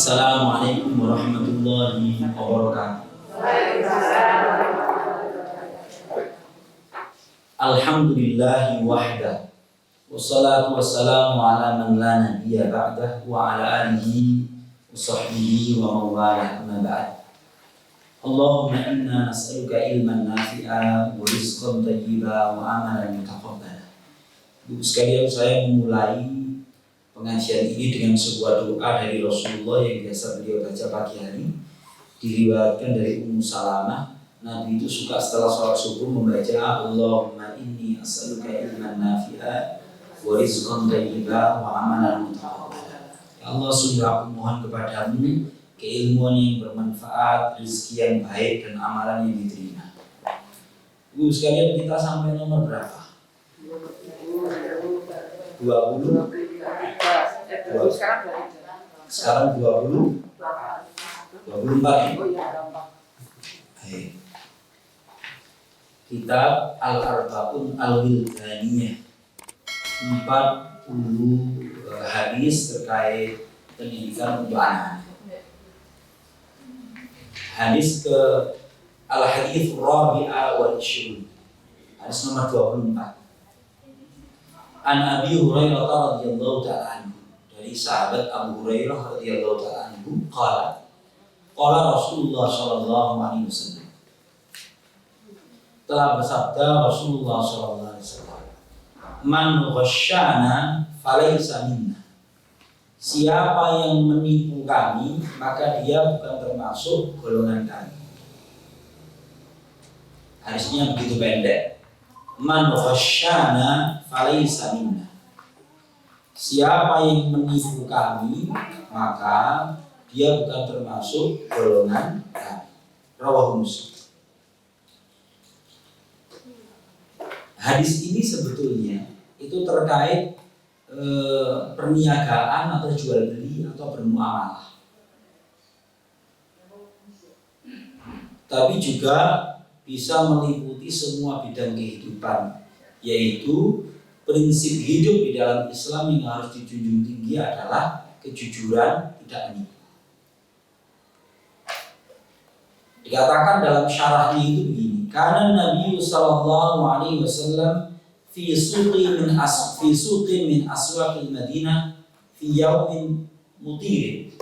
Assalamualaikum warahmatullahi wabarakatuh. Alhamdulillahi wahdah. Wassalatu wassalamu ala man la nabiyya ba'dah wa ala alihi wa sahbihi wa mawalah amma ba'd. Allahumma inna nas'aluka ilman nafi'a wa rizqan thayyiba wa amalan mutaqabbala. Ibu sekalian, saya memulai pengajian ini dengan sebuah doa dari Rasulullah yang biasa beliau baca pagi hari. Diriwayatkan dari Ummu Salamah, Nabi itu suka setelah sholat subuh membaca Allahumma inni as'aluka ilman nafi'a wa rizqan thayyiba wa amalan mutaqabbala. Ya Allah, sungguh aku mohon kepadamu keilmuan yang bermanfaat, rezeki yang baik, dan amalan yang diterima. Ibu sekalian, kita sampai nomor berapa? 20. Sekarang 24 ya? Baik. Kitab Al-Arba'un Al-Wildaniyah, 40 hadis terkait pendidikan untuk anak. Hadis ke Al-Hadits Rabi'a wal Ishrun, hadis nomor 24. An Abi Hurairah radhiyallahu ta'ala anhu, dari sahabat Abu Hurairah radhiyallahu ta'ala anhu, qala Rasulullah sallallahu alaihi wasallam, telah bersabda Rasulullah sallallahu alaihi wasallam, man ghasyana falaysa minna, siapa yang menipu kami maka dia bukan termasuk golongan kami. Hadisnya begitu pendek. Man ghasyana falaysa minna, siapa yang menipu kami maka dia bukan termasuk golongan kami. Rawahu Muslim. Hadis ini sebetulnya itu terkait perniagaan atau jual beli atau bermuamalah, tapi juga bisa meliputi semua bidang kehidupan, yaitu prinsip hidup di dalam Islam yang harus dijunjung tinggi adalah kejujuran, tidak menipu. Dikatakan dalam syarahnya itu begini, karena Nabi sallallahu alaihi wasallam fi suqin min aswaqil Madinah fi yaumin mutir.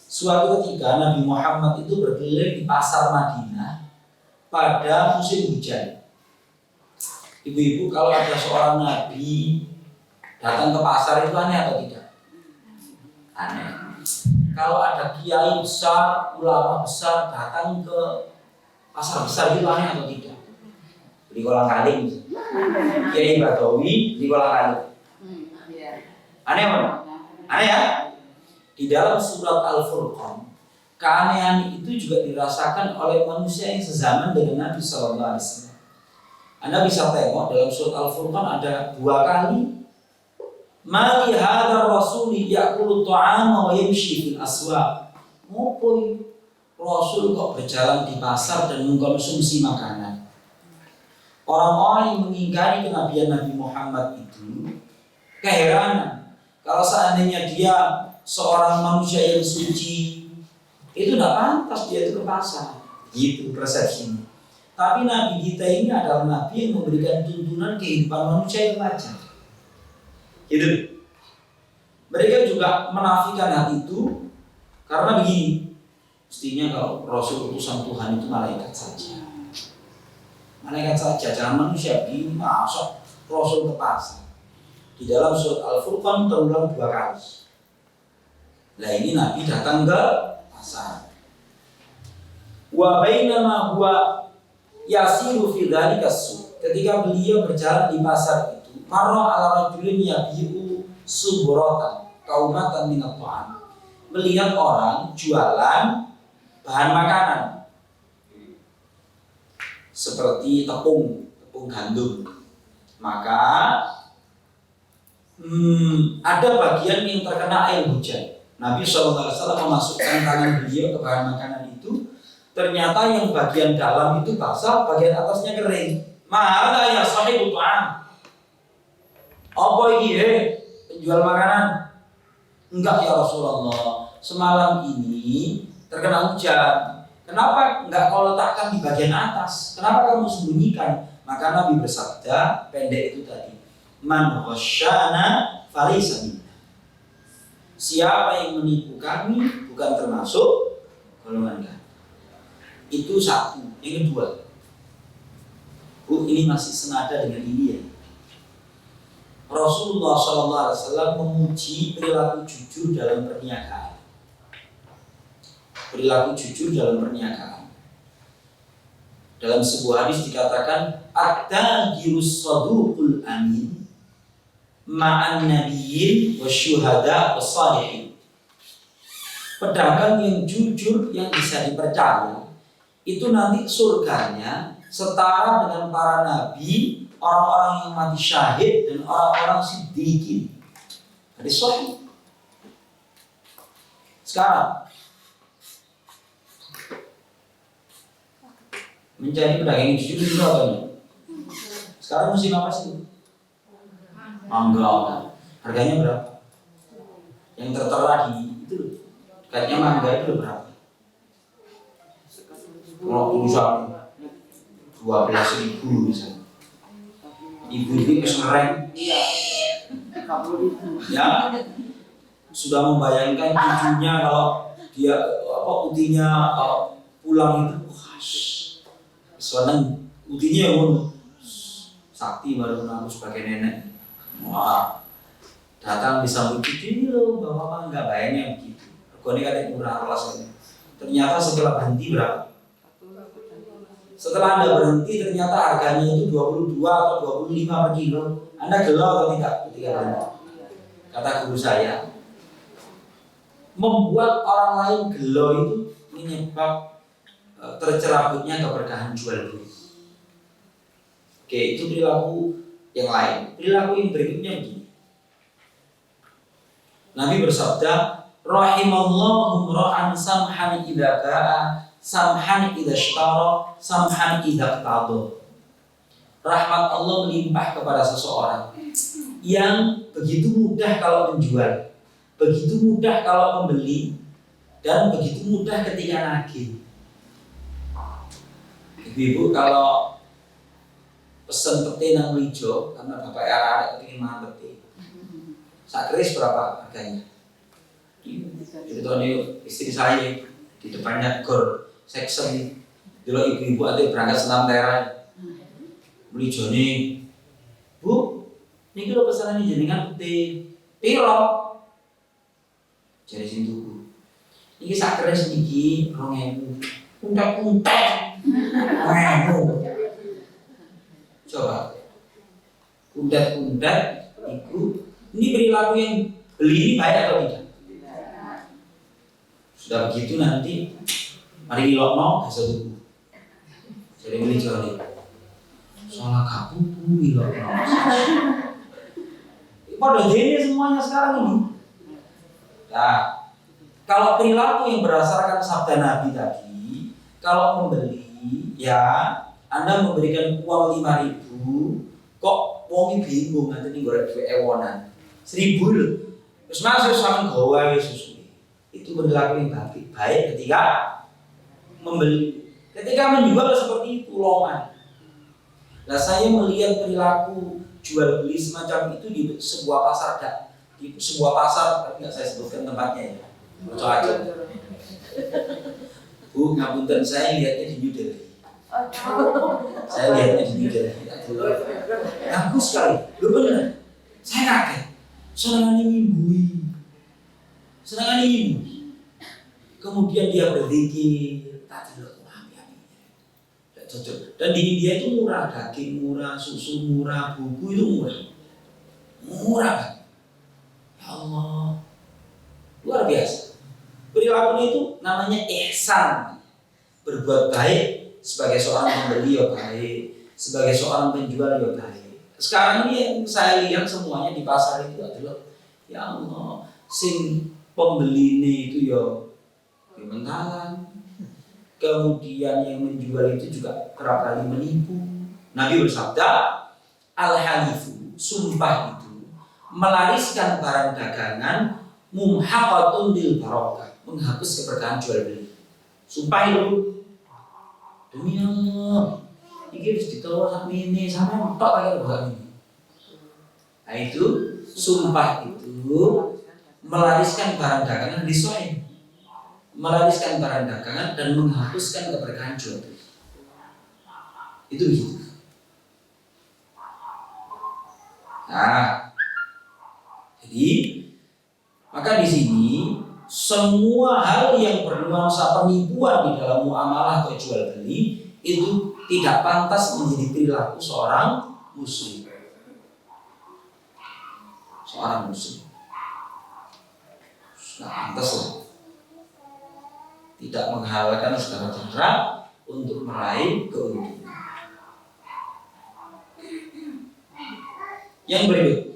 Suatu ketika Nabi Muhammad itu berkeliling di pasar Madinah pada musim hujan. Ibu-ibu, kalau ada seorang nabi datang ke pasar itu aneh atau tidak? Aneh. Kalau ada kiai besar, ulama besar datang ke pasar besar itu aneh atau tidak? Di kolang-kaling, kiai Badawi di kolang-kaling. Aneh apa? Aneh ya? Di dalam surat Al-Furqan, keanehan itu juga dirasakan oleh manusia yang sezaman dengan Nabi sallallahu alaihi wasallam. Anda bisa tengok dalam surat Al-Furqan ada 2 kali, mali hadzal rasuli ya'kulu ta'ama wa yamshi fil aswaq. Ngopo Rasul kok berjalan di pasar dan mengkonsumsi makanan? Orang-orang yang mengingkari kenabian Nabi Muhammad itu keheranan. Kalau seandainya dia seorang manusia yang suci, itu tidak pantas dia itu ke pasar. Gitu persepsinya. Tapi Nabi kita ini adalah Nabi yang memberikan tuntunan kehidupan manusia yang wajar. Gitu. Mereka juga menafikan hal itu karena begini, mestinya kalau Rasul utusan Tuhan itu malaikat saja. Malaikat saja, jangan manusia. Ini masuk Rasul ke pasar. Di dalam surat Al-Furqan terulang 2 kali. Nah ini Nabi datang ke pasar. Wa bainama huwa yasiru fi dzalika suq. Ketika beliau berjalan di pasar itu, marra ala rajulin yabi'u subratan qaumatan min at-ta'am. Melihat orang jualan bahan makanan seperti tepung gandum. Maka ada bagian yang terkena air hujan. Nabi SAW memasukkan tangan beliau ke bahan makanan itu. Ternyata yang bagian dalam itu basah, bagian atasnya kering. Ma'ala ya sahibu ta'am. Apa ini penjual makanan? Enggak ya Rasulullah, semalam ini terkena hujan, kenapa enggak kau letakkan di bagian atas? Kenapa kamu sembunyikan? Maka Nabi bersabda, pendek itu tadi, man ghasyana falaysa minna. Siapa yang menipu kami bukan termasuk golongan kami. Itu satu. Yang kedua, Bu, ini masih senada dengan ini ya. Rasulullah SAW memuji perilaku jujur dalam perniagaan. Perilaku jujur dalam perniagaan. Dalam sebuah hadis dikatakan, at-tajirus saduqul amin ma'an nabiyyin wasyuhada wassalihin. Pedagang yang jujur, yang bisa dipercaya, itu nanti surganya setara dengan para nabi, orang-orang yang mati syahid, dan orang-orang siddiqin. Hadis sahih. Sekarang mencari pedagang yang jujur itu apa nih? Sekarang musim apa sih? Mangga. Harganya berapa? Yang tertera di itu, kayaknya mangga itu berapa? Kalau urusan 12.000 misalnya, ibu ini kesereng, ya sudah membayangkan cucunya kalau dia utinya pulang itu, soalnya utinya pun sakti baru aku sebagai nenek, wah datang disambut cucu loh, bapak nggak bayangnya begitu. Kau ini kadang murah rasanya. Ternyata setelah berhenti berapa? Setelah Anda berhenti ternyata harganya itu 22 atau 25 per kilo. Anda gelo atau tidak ketika berhenti? Kata guru saya, membuat orang lain gelo itu menyebab tercerabutnya keberkahan jual beli. Oke, itu perilaku yang lain. Perilaku yang berikutnya begini. Nabi bersabda, rahimallahu ra'an samhan idza ba'a samhan idza ishtara samhan idza qada. Rahmat Allah melimpah kepada seseorang yang begitu mudah kalau menjual, begitu mudah kalau membeli, dan begitu mudah ketika nagih. Ibu-ibu kalau pesen pete nang lijo karena bapak arek ingin mangan pete, sak keris berapa harganya? Itu nih istri saya di depannya gor section, dulu ibu-ibu ada berangkat senam daerah, beli joni, bu, ini kalau pesanan ini jenengan putih, piro, jadi sintu, ini sakit sedikit, 2.000, untek, coba, untek, ini perilaku yang beli ini baik atau tidak? Sudah begitu nanti mari ngilokno bisa tuku. Jadi beli joni. Soalnya kapu ngilokno. Pada gini semuanya sekarang ini. Nah, kalau perilaku yang berdasarkan sabda Nabi tadi, kalau membeli, ya Anda memberikan uang 5.000, kok uangnya bingung nanti nih gorek ewonan 1.000 loh. Terus masuk sama gawe susu. Itu perilaku yang baik ketika membeli. Ketika menjual seperti itu longan. Nah, saya melihat perilaku jual beli semacam itu di sebuah pasar, tapi nggak saya sebutkan tempatnya ya. Bocor aja. Bu, ngapunten, saya lihatnya di New Delhi. Saya lihatnya di New Delhi. Bagus sekali. Lu bener. Saya kaget. Senangannya nyimbui. Kemudian dia berzikir, tadi loh, tidak cocok. Dan di India itu murah, daging murah, susu murah, buku itu murah kan? Ya Allah, luar biasa. Perilaku itu namanya ihsan, berbuat baik sebagai seorang pembeli ya baik, sebagai seorang penjual ya baik. Sekarang ini yang saya lihat semuanya di pasar itu adalah, ya Allah, sing pembeli ini itu ya mentalan, kemudian yang menjual itu juga kerap kali menipu. Nabi bersabda, al-halifu, sumpah itu melariskan barang dagangan, mumhaqatun bil barokah, menghapus keberkahan jual beli. Sumpah itu, demi Allah, ini harus ditolak ini sama tok pakai buat ini. Nah itu sumpah itu melariskan barang dagangan di soin, melariskan barang dagangan dan menghapuskan keberkahan jual beli. Itu begitu. Nah, jadi maka di sini semua hal yang bernuansa penipuan di dalam muamalah atau jual beli itu tidak pantas menjadi perilaku seorang muslim. Seorang muslim nggak pantas lah, tidak menghalalkan segala cara untuk meraih keuntungan. Yang berikut,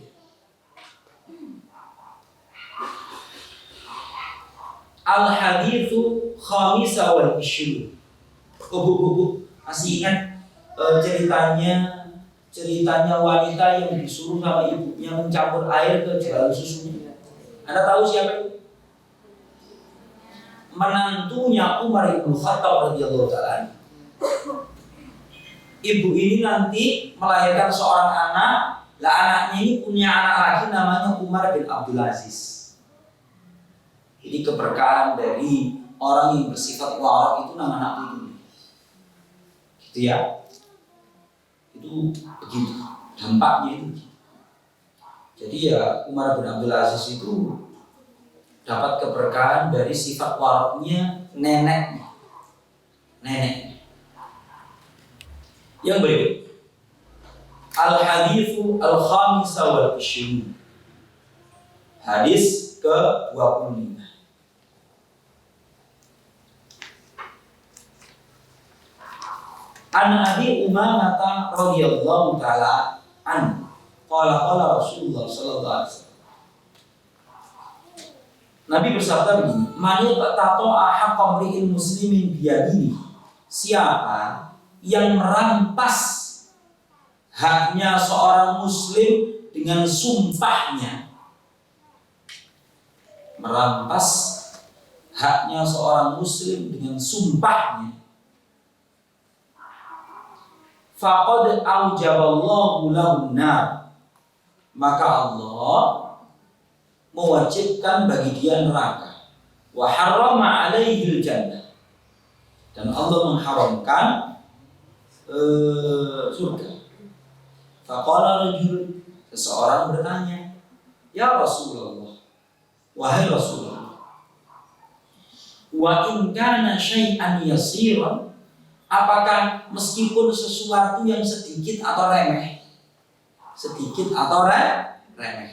al-haditsu khamisa wal ishrun. Masih ingat ceritanya wanita yang disuruh sama ibunya mencampur air ke jalan susunya. Anda tahu siapa itu? Menantunya Umar bin Khattab radhiyallahu taala. Ibu ini nanti melahirkan seorang anak. Lah anaknya ini punya anak lagi namanya Umar bin Abdul Aziz. Jadi keberkahan dari orang yang bersifat warak itu nama anak itu. Gitu ya. Itu begitu. Dampaknya itu. Jadi ya Umar bin Abdul Aziz itu dapat keberkahan dari sifat waraknya neneknya. Nenek. Yang berikut. Al-haditsu al-khamisa wal ishrun. Hadis ke-25. An Abi Umamah radhiyallahu taala an qala Rasulullah sallallahu alaihi wasallam. Nabi bersabda begini, "Man yaqta'u haqqa imri'in muslimin biyadihi." Siapa yang merampas haknya seorang muslim dengan sumpahnya, merampas haknya seorang muslim dengan sumpahnya, faqad aujaballahu lahu nar, maka Allah mewajibkan bagi dia neraka, wa harrama alaihi jannah, dan Allah mengharamkan surga. Faqala rajul, seseorang bertanya, "Ya Rasulullah, wahai Rasulullah, wa in kana syai'an yasiran, apakah meskipun sesuatu yang sedikit atau remeh, remeh?"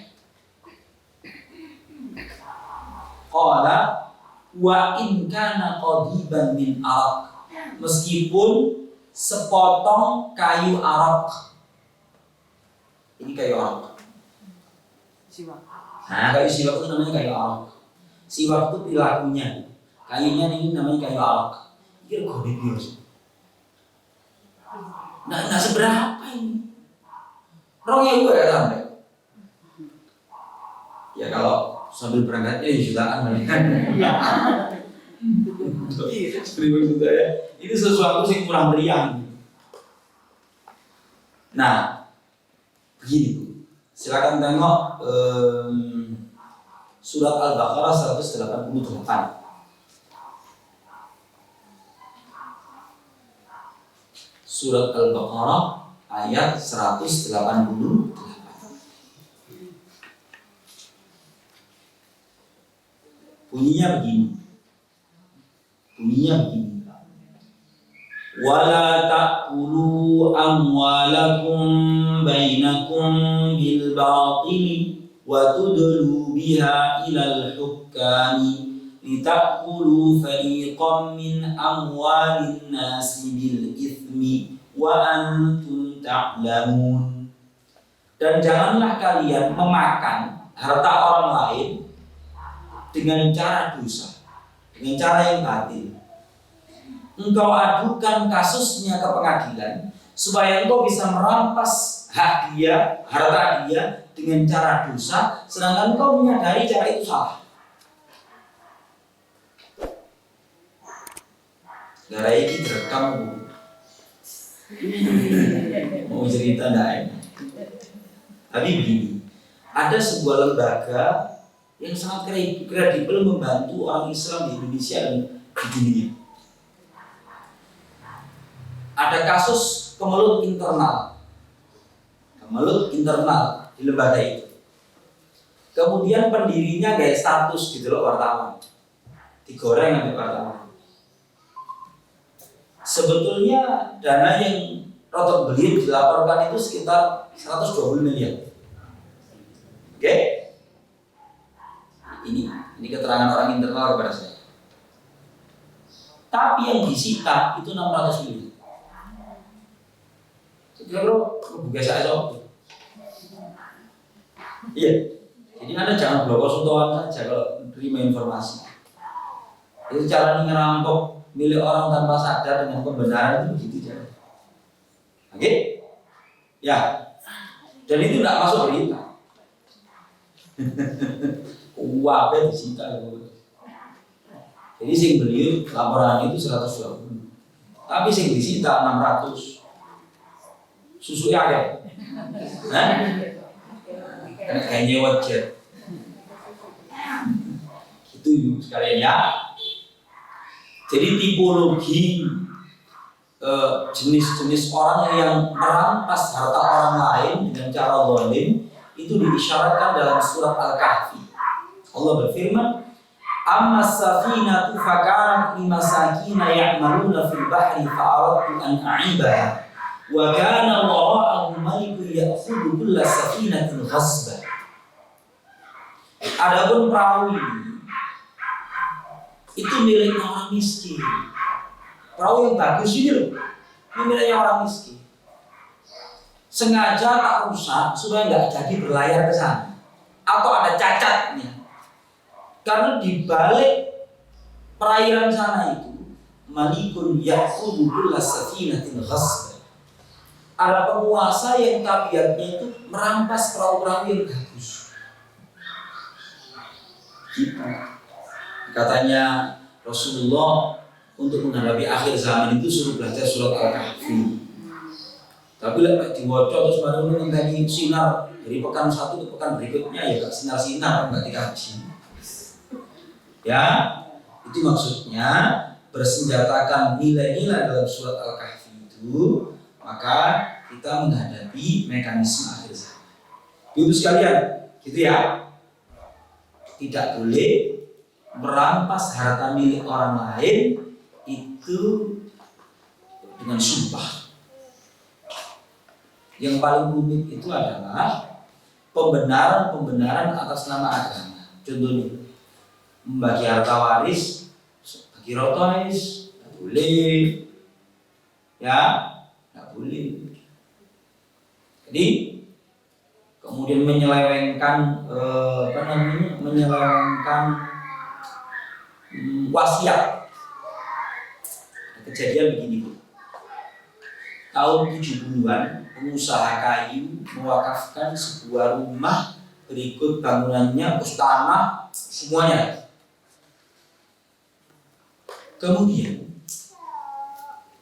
Qala wa in kana qadiban min araq, meskipun sepotong kayu arak. Ini kayu arak. Siwak. Nah, kayu siwak itu namanya kayu arak. Siwak itu perilakunya. Kayunya ini namanya kayu arak. Kira kode biasa. Nah, seberapa ini? Rongnya gue ya sampai. Ya kalau sambil berangkatnya ya jutaan kan. Itu sesuatu yang kurang meriah. Nah, begini Bu. Silakan tengok surat Al-Baqarah 188. Surat Al-Baqarah ayat 188. Bunyinya begini. Wala ta'kulu amwalakum bainakum bil batili wa tudlu biha ilal hukami litakulu fariqam min amwalin nasi bil ithmi wa antum ta'lamun. Dan janganlah kalian memakan harta orang lain dengan cara dosa, dengan cara yang batil. Engkau adukan kasusnya ke pengadilan supaya engkau bisa merampas hak dia, harta dia dengan cara dosa, sedangkan engkau menyadari cara itu salah. Gara ini direkam mau cerita enggak? Tapi begini, ada sebuah lembaga yang sangat kredibel membantu orang Islam di Indonesia dan di dunia. Ada kasus kemelut internal di lembaga itu. Kemudian pendirinya gaya status gitu loh, wartawan, digoreng sampai wartawan. Sebetulnya dana yang rotok beliau dilaporkan itu sekitar 120 miliar. Oke? Ini keterangan orang internal kepada saya. Tapi yang disita itu 600 miliar. Kira-kira buka saya jawab. Iya. Jadi Anda jangan blokos untuan saja kalau terima informasi. Itu cara ngerampok milik orang tanpa sadar dengan pembenaran itu begitu cara. Oke? Ya. Dan itu tidak masuk berita. Wah, disita. Jadi sing beliau laporan itu 120. Tapi sing disita 600. Susu ya kan? Kayak nyewa jet. Gitu sekalian ya. Jadi tipologi jenis-jenis orang yang merampas harta orang lain dengan cara zalim itu diisyaratkan dalam surat Al-Kahfi. Allah berfirman, "Amma as-safinatu fakanat limasakina ya'maluna fil bahri fa'aradtu an a'ibaha wa kana wara'ahum malikun ya'khudhu kulla safinatin ghasba." Adapun perahu itu miliknya orang miskin. Perahu yang bagus ini loh, ini miliknya orang miskin. Sengaja tak rusak supaya nggak jadi berlayar ke sana, atau ada cacatnya. Karena di balik perairan sana itu, malikun ya'khudhu kulla safinatin ghasba. Ada penguasa yang tabiatnya itu merampas perahu-perahu yang bagus. Gitu. Katanya Rasulullah untuk menghadapi akhir zaman itu suruh belajar surat Al-Kahfi. Tapi lek diwaca terus baru ngenteni sinar dari pekan satu ke pekan berikutnya ya gak sinar-sinar, enggak dikaji. Ya, itu maksudnya bersenjatakan nilai-nilai dalam surat Al-Kahfi itu, maka kita menghadapi mekanisme akhir zaman. Itu sekalian, gitu ya. Tidak boleh merampas harta milik orang lain itu dengan sumpah. Yang paling rumit itu adalah pembenaran atas nama agama. Contohnya, membagi harta waris, bagi rotois, tidak boleh, ya, tidak boleh. Jadi kemudian menyelewengkan wasiat. Kejadian begini, Bu. Tahun 70-an, pengusaha kayu mewakafkan sebuah rumah berikut bangunannya, tanah, semuanya. Kemudian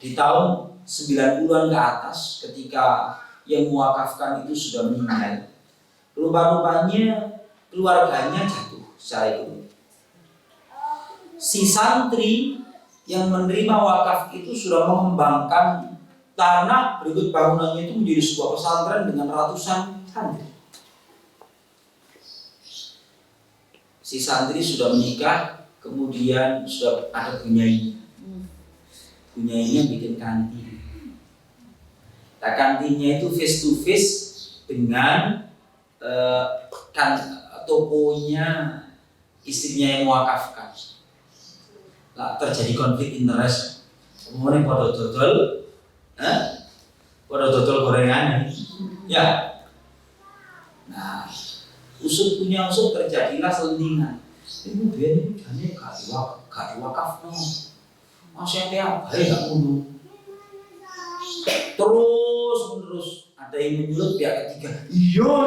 di tahun 90-an ke atas, ketika yang mewakafkan itu sudah meninggal, rupa-rupanya keluarganya jatuh secara ekonomi. Si santri yang menerima wakaf itu sudah mengembangkan tanah berikut bangunannya itu menjadi sebuah pesantren dengan ratusan santri. Si santri sudah menikah, kemudian sudah ada bunyainya. Bunyainya bikin kantin. Nah, kantinnya itu face to face dengan tokonya istrinya yang mewakafkan. Nah, terjadi konflik interest. Kemudian pada dodol gorengan, ya. Nah, usut terjadilah selentingan. Ibu biar ini gak diwakaf no. Masih yang baik gak mundur. Terus ada yang menyulut pihak ketiga. Iya.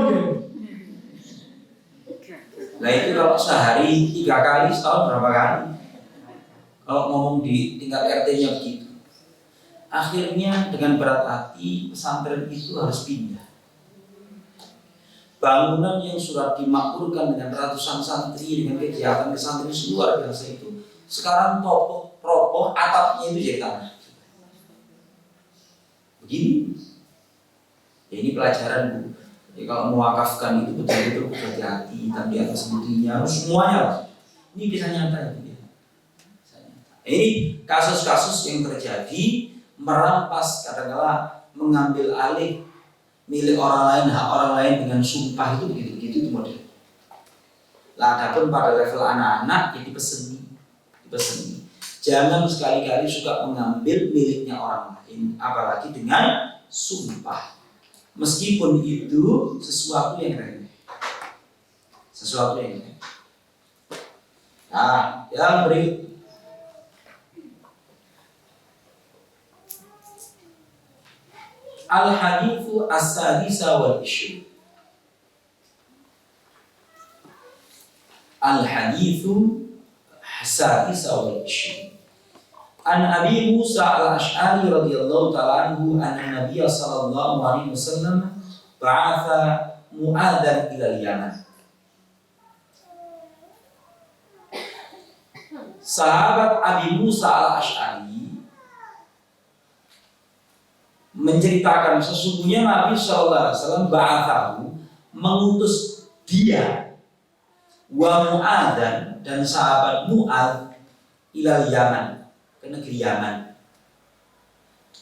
Nah itu kalau sehari 3 kali, setahun berapa kali? Kalau ngomong di tingkat RT-nya begitu. Akhirnya dengan berat hati pesantren itu harus pindah. Bangunan yang sudah dimakmurkan dengan ratusan santri dengan kegiatan pesantren luar biasa itu, sekarang roboh atapnya itu jadi tanah. Begini. Ya, ini pelajaran Bu. Jadi kalau mewakafkan itu betul-betul berhati-hati, tapi di atas buktinya semuanya. Ini bisa nyata ya. Ini kasus-kasus yang terjadi, merampas kadang-kala mengambil alih milik orang lain, hak orang lain dengan sumpah itu begitu-begitu itu model. Lah adapun pada level anak-anak ya dipeseni. Jangan sekali-kali suka mengambil miliknya orang lain, apalagi dengan sumpah. Meskipun itu sesuatu yang remeh. Nah, yang berikut. Al-hadithu as-sadisa wal ishrun. Al-hadithu as-sadisa wal ishrun. An Abi Musa al-Ash'ari radhiyallahu ta'ala anhu anna Nabiy sallallahu alaihi wasallam ba'atha Mu'adzan ila Yaman. Sahabat Abi Musa al-Ash'ari menceritakan sesungguhnya Nabi sallallahu alaihi wasallam ba'athahu, mengutus dia wa Mu'adzan dan sahabat Mu'adz ila Yaman, ke negeri Yaman.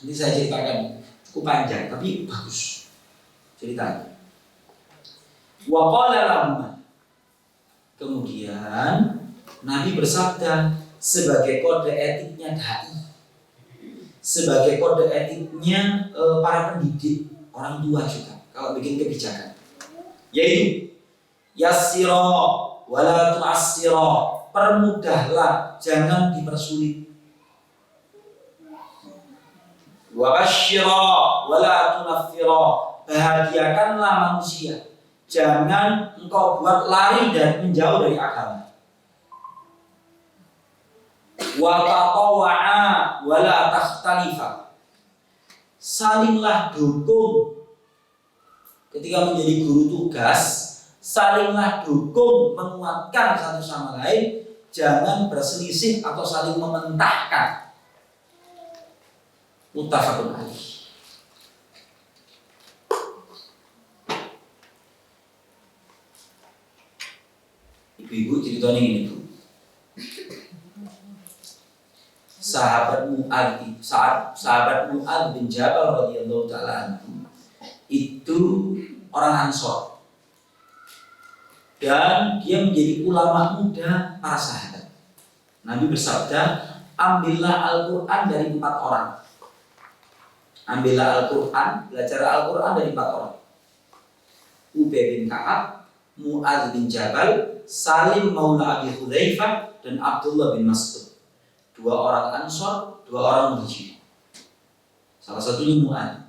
Ini saya ceritakan cukup panjang tapi bagus ceritanya. Wa qala lahum, kemudian Nabi bersabda sebagai kode etiknya dai, sebagai kode etiknya para pendidik, orang tua juga kalau bikin kebijakan, yaitu yassira wala tu'assira, permudahlah jangan dipersulit. Wa basyira wala tunaffira, bahagiakanlah manusia, jangan engkau buat lari dan menjauh dari agama. Wa taqawwa'a wala takhtalifa, salinglah dukung ketika menjadi guru tugas, salinglah dukung menguatkan satu sama lain, jangan berselisih atau saling mementahkan. Muttafaqun alaih. Ibu-ibu ceritanya gini Bu. Sahabat Mu'adz bin Jabal radhiyallahu ta'ala anhu itu orang Ansor, dan dia menjadi ulama muda para sahabat. Nabi bersabda, ambillah Al-Quran dari 4 orang. Ambillah Al-Quran, belajar Al-Quran dari 4 orang. Ubay bin Ka'ab, Mu'adz bin Jabal, Salim maula Abi Hudzaifah, dan Abdullah bin Mas'ud. 2 orang Ansor, 2 orang Muhajirin. Salah satunya Mu'adz.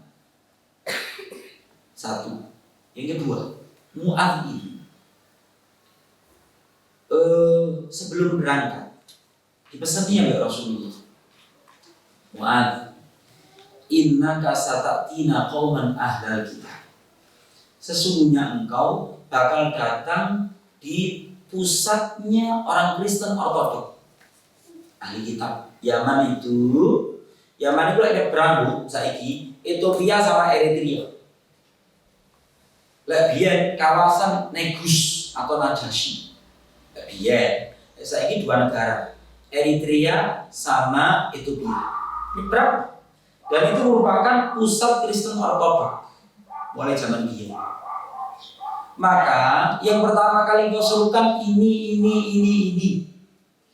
1. Yang kedua, Mu'adz ini sebelum berangkat dipesannya oleh Rasulullah, Mu'adz, innaka satatina qauman ahlal kitab, sesungguhnya engkau bakal datang di pusatnya orang Kristen ortodok, ahli kitab. Yaman itu ada berang saiki Ethiopia sama Eritrea. Lebihan kawasan Negus atau Najasyi. Lebihan saiki 2 negara, Eritrea sama Ethiopia. Ini berang. Dan itu merupakan pusat Kristen ortodok mulai zaman biyen. Maka yang pertama kali kau serukan ini.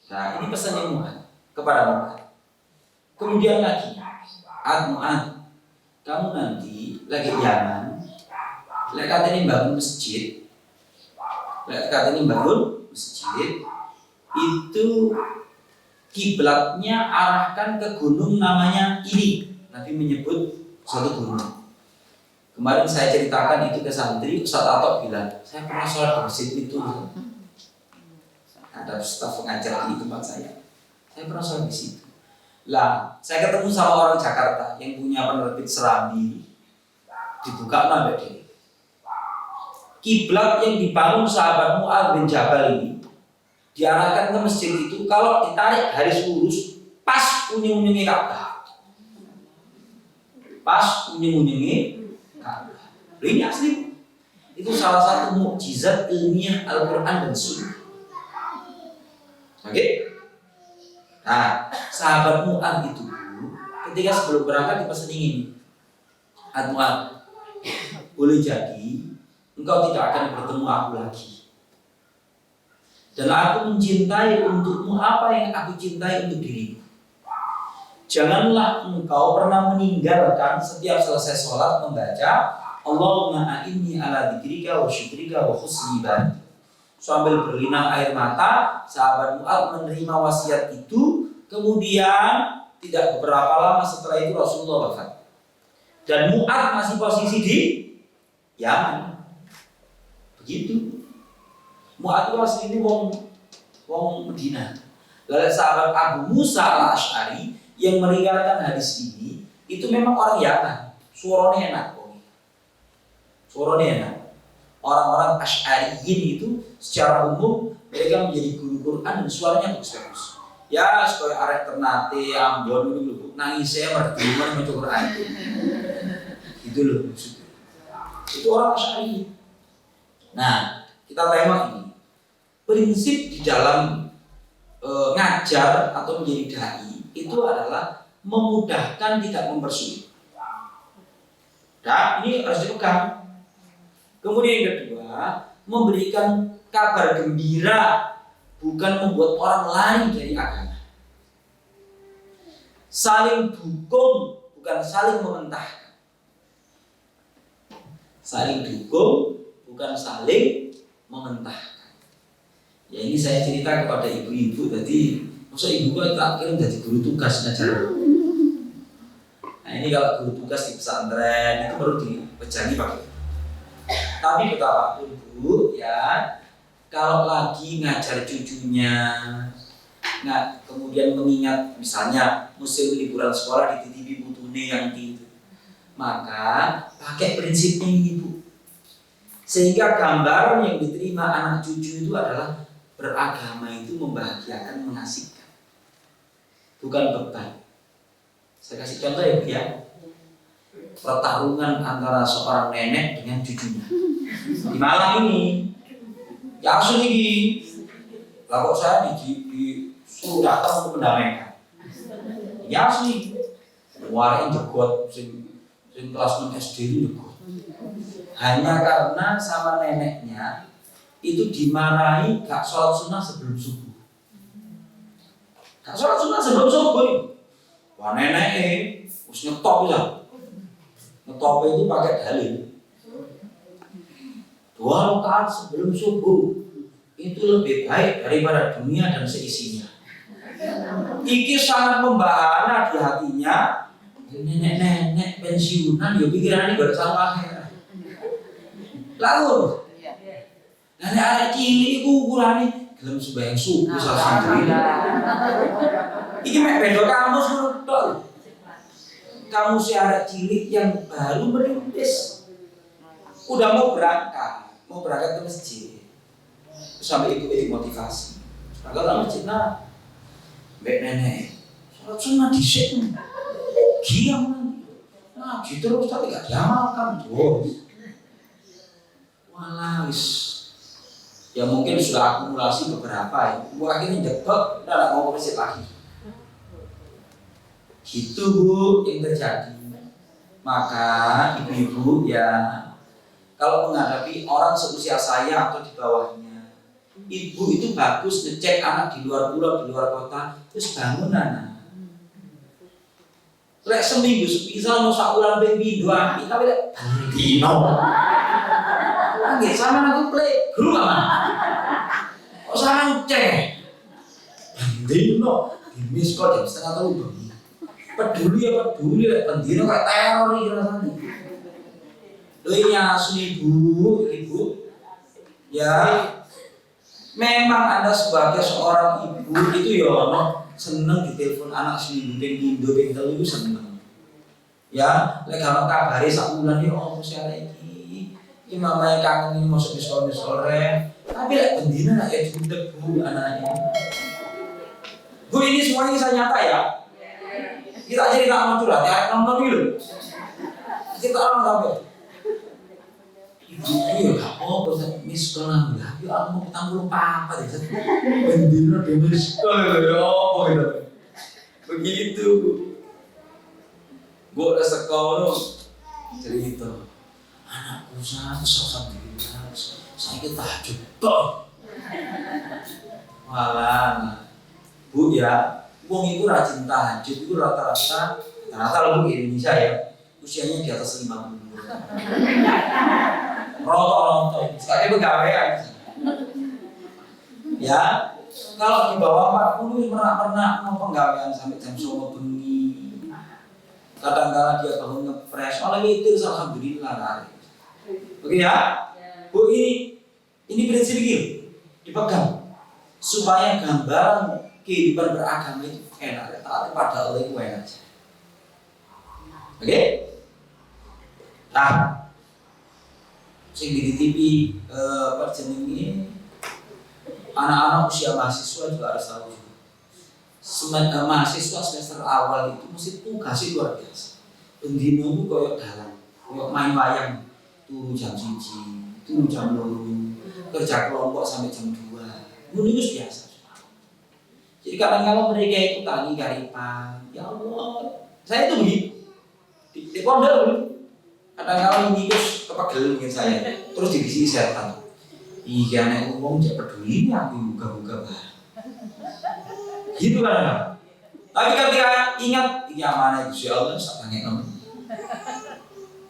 Nah, ini pesannya Mu'adz kepada Mu'adz. Kemudian lagi, Mu'adz, kamu nanti lagi Yaman, lagi katanya bangun masjid, itu kiblatnya arahkan ke gunung namanya ini. Nabi menyebut suatu gunung. Kemarin saya ceritakan itu ke santri, Ustaz Atok bilang, saya pernah sholat di masjid itu. Ada staf pengajar di tempat saya Saya pernah sholat di situ. Lah, saya ketemu sama orang Jakarta yang punya penerbit Serambi, dibuka nambah deh. Kiblat yang dibangun sahabat Mu'adz bin Jabal ini diarahkan ke masjid itu, kalau ditarik garis lurus pas unyung-unyungnya Ka'bah. Pas unyung-unyungnya Ka'bah. Ini asli. Itu salah satu mukjizat ilmiah Al-Quran dan Sunnah. Oke? Nah, sahabat Mu'adz itu ketika sebelum berangkat dipesan ini, Mu'adz, boleh jadi engkau tidak akan bertemu aku lagi. Dan aku mencintai untukmu apa yang aku cintai untuk dirimu. Janganlah engkau pernah meninggalkan setiap selesai sholat membaca Allahumma a'inni ala dzikrika wa syukrika wa husni ibadatik. Sambil berlinang air mata, sahabat Mu'adz menerima wasiat itu. Kemudian tidak beberapa lama setelah itu Rasulullah wafat. Dan Mu'adz masih posisi di Yaman. Begitu. Mu'adz itu asli ini wong Medina. Lalu sahabat Abu Musa al-Asy'ari yang meriwayatkan hadis ini itu memang orang Yaman. Suaranya enak. Suaranya enak. Orang-orang Asy'ariyin itu secara umum mereka menjadi guru Quran dan suaranya bagus-bagus. Ya, supaya arek Ternate, Ambon itu nangis saya berdua maca Quran. Itu loh maksudnya. Itu orang Asy'ari. Nah, kita tengok ini. Prinsip di dalam ngajar atau menjadi dai itu adalah memudahkan, tidak mempersulit. Nah, ini harus dipegang. Kemudian yang kedua, memberikan kabar gembira, bukan membuat orang lari dari agama. Saling dukung, bukan saling mementahkan. Saling dukung, bukan saling mementahkan. Ya ini saya cerita kepada ibu-ibu, jadi maksud ibu tak kirim jadi guru tugas ngajar. Nah ini kalau guru tugas di pesantren itu perlu dipejangi pakai. Tapi betapapun Bu, ya kalau lagi ngajar cucunya, kemudian mengingat misalnya musim liburan sekolah dititipi putune yang itu, maka pakai prinsipnya ini Bu, sehingga gambar yang diterima anak cucu itu adalah beragama itu membahagiakan, mengasihkan, bukan beban. Saya kasih contoh ya Bu ya. Pertarungan antara seorang nenek dengan cucunya di Malang ini, ya asli ini. Lah kok saya disuruh datang untuk mendamaikan? Ya asli. Warin jegot, sing kelas 6 SD ini jegot. Hanya karena sama neneknya itu dimarahi gak sholat sunnah sebelum subuh. Gak sholat sunnah sebelum subuh. Wah nenek harus nyetop ya. Nyetop itu pakai dalil. 2 rakaat sebelum subuh itu lebih baik daripada dunia dan seisinya. Iki sangat membahana di hatinya. Nenek-nenek pensiunan ya pikirannya gak sama akhirat. Lalu nenek anak cilik itu ukurannya gelem sembahyang subuh alhamdulillah. Iki mek beda kamu suruh tok. Kamu si anak cilik yang baru merintis, udah mau berangkat ke masjid, sampai ibu dimotivasi. Berangkat ke masjid, nah, mbak nenek, sholat sunnah disik, giam nanti, nah gitu terus tapi gak diamalkan, bos. Walah, ya mungkin sudah akumulasi beberapa ya. Akhirnya jebak, udah mau ke masjid lagi. Gitu Bu yang terjadi. Maka ibu-ibu ya, kalau menghadapi orang seusia saya atau di bawahnya, ibu itu bagus ngecek anak di luar pulau, di luar kota, terus bangun anak. Lek seminggu sepisah mau sakulan baby dua, tapi lek dino. Nggih sama aku play guru apa? Kok sama cek? Dino, di miss call jam 2:30 bengi. Peduli ya peduli, lek pendino kayak teror iki rasane. Ini asli ibu, ya memang Anda sebagai seorang ibu itu ya seneng ditelepon anak seminggu ping pindho ping telu iku seneng. Ya, lek kalau kabare sak wulan yo opo sih arek iki. Iki mamae kangen ini masuk di sore. Tapi lek bendina nak ya budek Bu anaknya. Bu ini semuanya kisah nyata ya. Kita cerita sama curhat ya, nonton dulu. Cerita orang sampai. Ibu ya gak apa-apa, miskol nang lah. Yo aku mau petang puluh papa deh. Bendina di miskol ya apa gitu. Begitu. Gue udah sekolah cerita anakku sangat alhamdulillah saya kita tahajud toh malah Bu ya wong itu rajin tahajud itu rata-rata loh Bu Indonesia ya usianya di atas 50 roto sekali pegawaian ya kalau di bawah 40 pernah mau penggawaian sampai jam 9 bengi. Kadang-kadang dia bangun nge-fresh, malah itu alhamdulillah lari. Oke ya, Bu ini prinsip ini dipegang supaya gambaran kehidupan beragama itu enak, taat pada Allah itu enak. Oke? Nah, sing di TV perjeneng anak-anak usia mahasiswa juga harus tahu. Mahasiswa semester awal itu mesti tugasnya luar biasa. Bendino itu koyok dalam, koyok main wayang, turu jam 1, turu jam 2, kerja kelompok sampai jam 2. Itu biasa. Jadi kadang-kadang mereka itu tani karipan, ya Allah, saya itu begitu. Di pondok dulu, kadang-kadang ini terus kepegel mungkin saya, terus divisi setan. Iya anak umum jangan peduli aku buka-buka bah. Gitu kan? Tapi ketika ingat ini amanah Gusti Allah sak pangeran.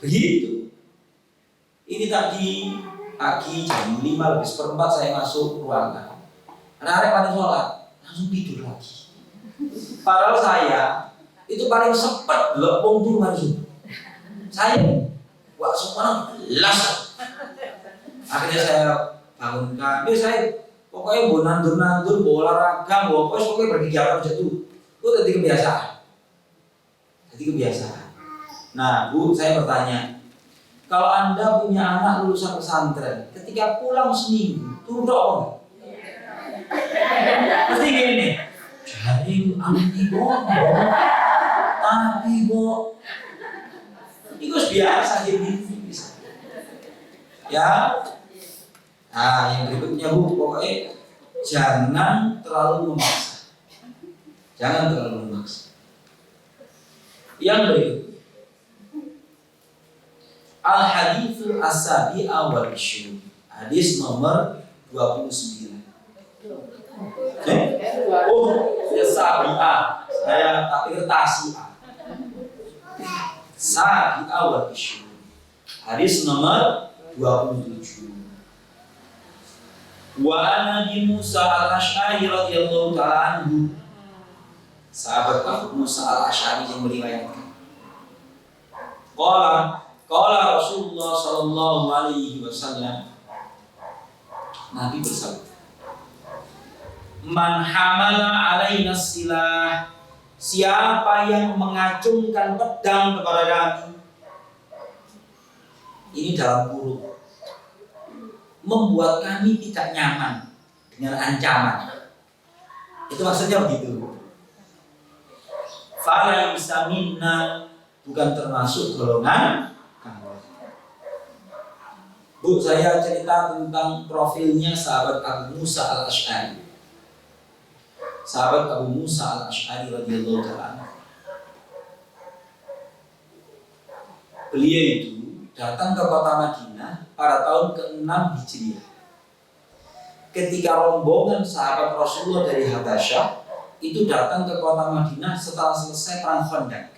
Begitu. Ini tadi pagi jam 5:04 saya masuk ruangan. Anak-anak pada sholat langsung tidur lagi. Padahal saya itu paling sepet lepung tuh langsung. Saya wah semua las. Akhirnya saya bangunkan. Saya pokoknya mau nandur, mau olahraga, mau apa, pokoknya berkegiatan aja tuh. Itu jadi kebiasaan. Nah, Bu, saya bertanya, kalau Anda punya anak lulusan pesantren, ketika pulang seminggu, turun doa enggak? Pasti gini nih, jadi anti bodoh, tapi bo, itu biasa jadi bisa. Ya. Nah, yang berikutnya Bu, pokoknya jangan terlalu memaksa. Jangan terlalu memaksa. Yang berikutnya, Al-Haditsul As-Sabi'a wal 20. Hadis nomor 29. Oh, ya Sabi'a. Saya tak pikir Tasi'a. Sabi'a wal 20. Hadis nomor 27. Wa Nabi Musa al-Asy'ari radhiyallahu ta'ala anhu, sahabat Abu Musa al-Asy'ari yang meriwayatkan, qala Rasulullah sallallahu alaihi wasallam, Nabi bersabda, man hamala alaina silah, siapa yang mengacungkan pedang kepada kami, ini dalam kurung, membuat kami tidak nyaman dengan ancaman. Itu maksudnya begitu. Fala bisa minna, bukan termasuk golongan kami. Bu, saya cerita tentang profilnya sahabat Abu Musa al-Asy'ari. Sahabat Abu Musa al-Asy'ari radhiyallahu ta'ala. Beliau itu datang ke kota Madinah pada tahun ke-6 Hijriah. Ketika rombongan sahabat Rasulullah dari Habasyah itu datang ke kota Madinah setelah selesai perang Khandaq.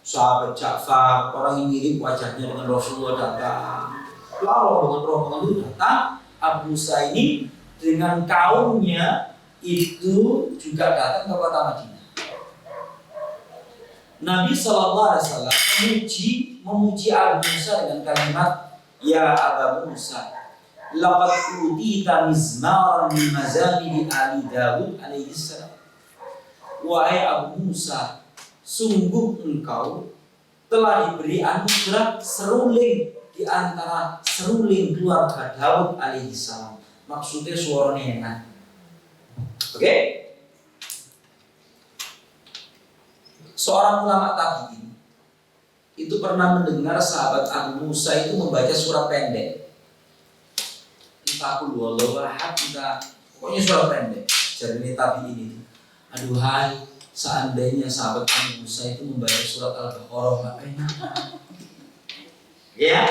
Sahabat Ja'far, orang yang mirip wajahnya dengan Rasulullah datang. Lalu rombongan itu datang. Abu Musa ini dengan kaumnya itu juga datang ke kota Madinah. Nabi SAW memuji Abu Musa dengan kalimat, ya Abu Musa, laqad utita mizmaran min mazamidi Ali Dawud alaihi salam. wahai Abu Musa, sungguh engkau telah diberi anugerah seruling di antara seruling keluarga Daud alaihissalam. Maksudnya suaranya enak. Oke? Seorang ulama tabi'in itu pernah mendengar sahabat Abu Musa itu membaca surat pendek. Entah qul huwallahu ahad, entah pokoknya surat pendek. Jadi tabi'in itu, aduhai, seandainya sahabat Abu Musa itu membaca surat Al-Baqarah, gak enak. Ya,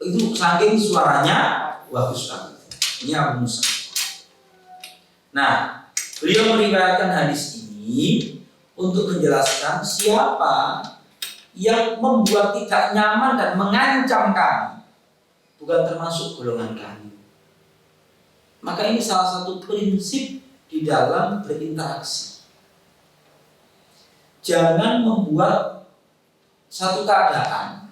itu saking suaranya bagus sekali. Ini Abu Musa. Nah, beliau meriwayatkan hadis ini untuk menjelaskan siapa yang membuat tidak nyaman dan mengancam kami, bukan termasuk golongan kami. Maka ini salah satu prinsip di dalam berinteraksi. Jangan membuat satu keadaan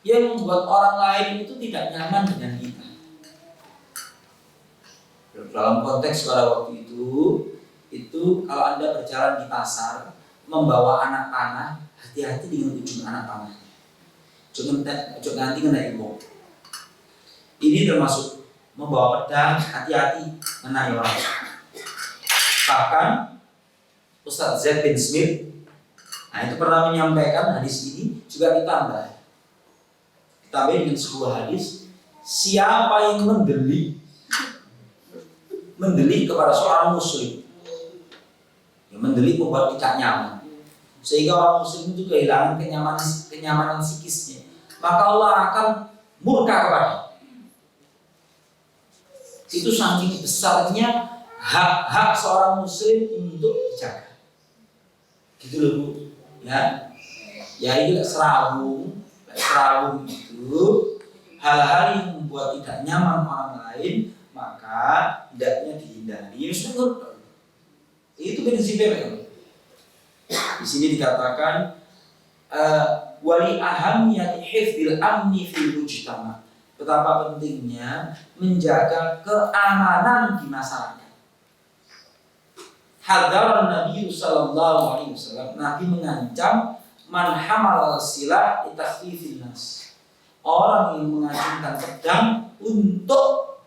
yang membuat orang lain itu tidak nyaman dengan kita. Dalam konteks pada waktu itu kalau Anda berjalan di pasar membawa anak panah, hati-hati dengan ujung anak panah. Jangan nanti kena ibu. Ini termasuk membawa pedang, hati-hati kena orang. Bahkan Ustaz Z bin Smith, nah itu pernah menyampaikan hadis ini juga ditambah dengan sebuah hadis, siapa yang mendelik kepada seorang muslim, yang mendelik membuat tidak nyaman, sehingga orang muslim itu kehilangan kenyamanan psikisnya, maka Allah akan murka kepada. Itu saking besarnya hak seorang muslim untuk dijaga. Gitu loh Bu. Ya itu serabung itu hal-hal yang membuat tidak nyaman orang lain, maka hendaknya dihindari. Itu prinsipnya memang. Di sini dikatakan wali ahamiyati hifdzil amni fil mujtama. Betapa pentingnya menjaga keamanan di masyarakat. Hadzar Nabi sallallahu alaihi wasallam, Nabi mengancam man hamal silah itakhfifin nas. Orang yang mengacungkan pedang untuk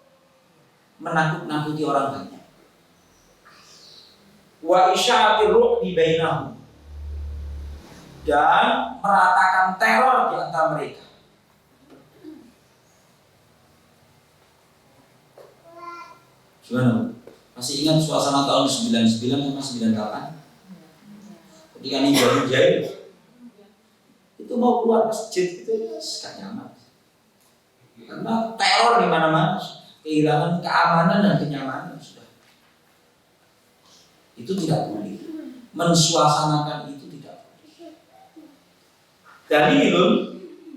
menakut-nakuti orang banyak. Wa isya'atir ru'bi bainahum, dan meratakan teror di antara mereka. Gimana? Masih ingat suasana tahun 99 sama 98? Ketika ninja itu mau keluar masjid itu gak nyaman. Karena teror di mana-mana, kehilangan keamanan dan kenyamanan sudah. Itu tidak boleh. Mensuasanakan itu tidak boleh. Dalilun,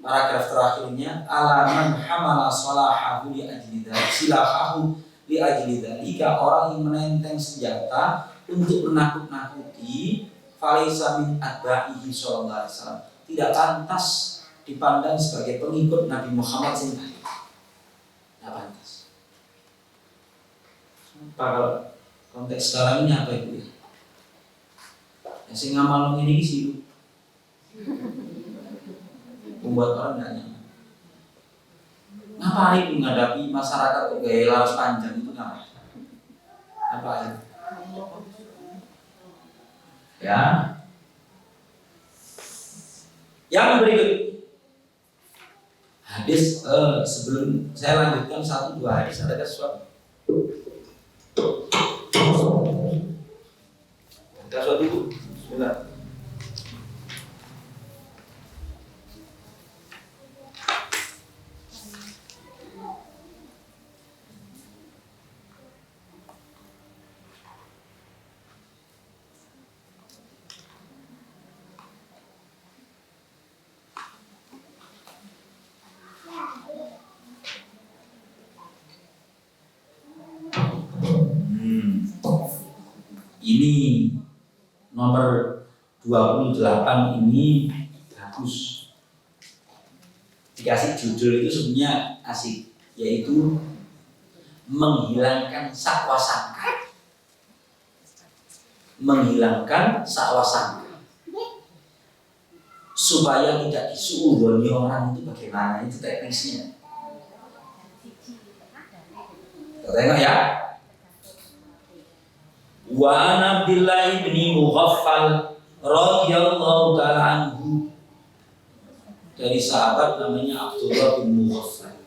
paragraf terakhirnya, alaman hamala salahahu li ajli silahahu li ajli dzalika, orang yang menenteng senjata untuk menakut-nakuti, falaisa min atba'ihi sallallahu alaihi wasallam, tidak pantas dipandang sebagai pengikut Nabi Muhammad SAW. Tidak pantas. Pada konteks sekarang ini apa itu ya? Ya sing ngamal ini sih membuat orang tidak nyaman. Ngapain menghadapi masyarakat kok gaya laras panjang itu ngapain? Ngapain? Ya. Yang berikut hadis, sebelum saya lanjutkan 1-2 hadis, ada sesuatu. Ada sesuatu dulu. Bismillah. Ini nomor 28 ini bagus. Dikasih judul itu sebenarnya asik, yaitu menghilangkan sakwa sangka. menghilangkan salah sangka supaya tidak disuudoni orang itu bagaimana, itu teknisnya. Kita tengok ya. Wa an Abdillah bin Mughaffal radhiyallahu ta'ala anhu, dari sahabat namanya Abdullah bin Mughaffal,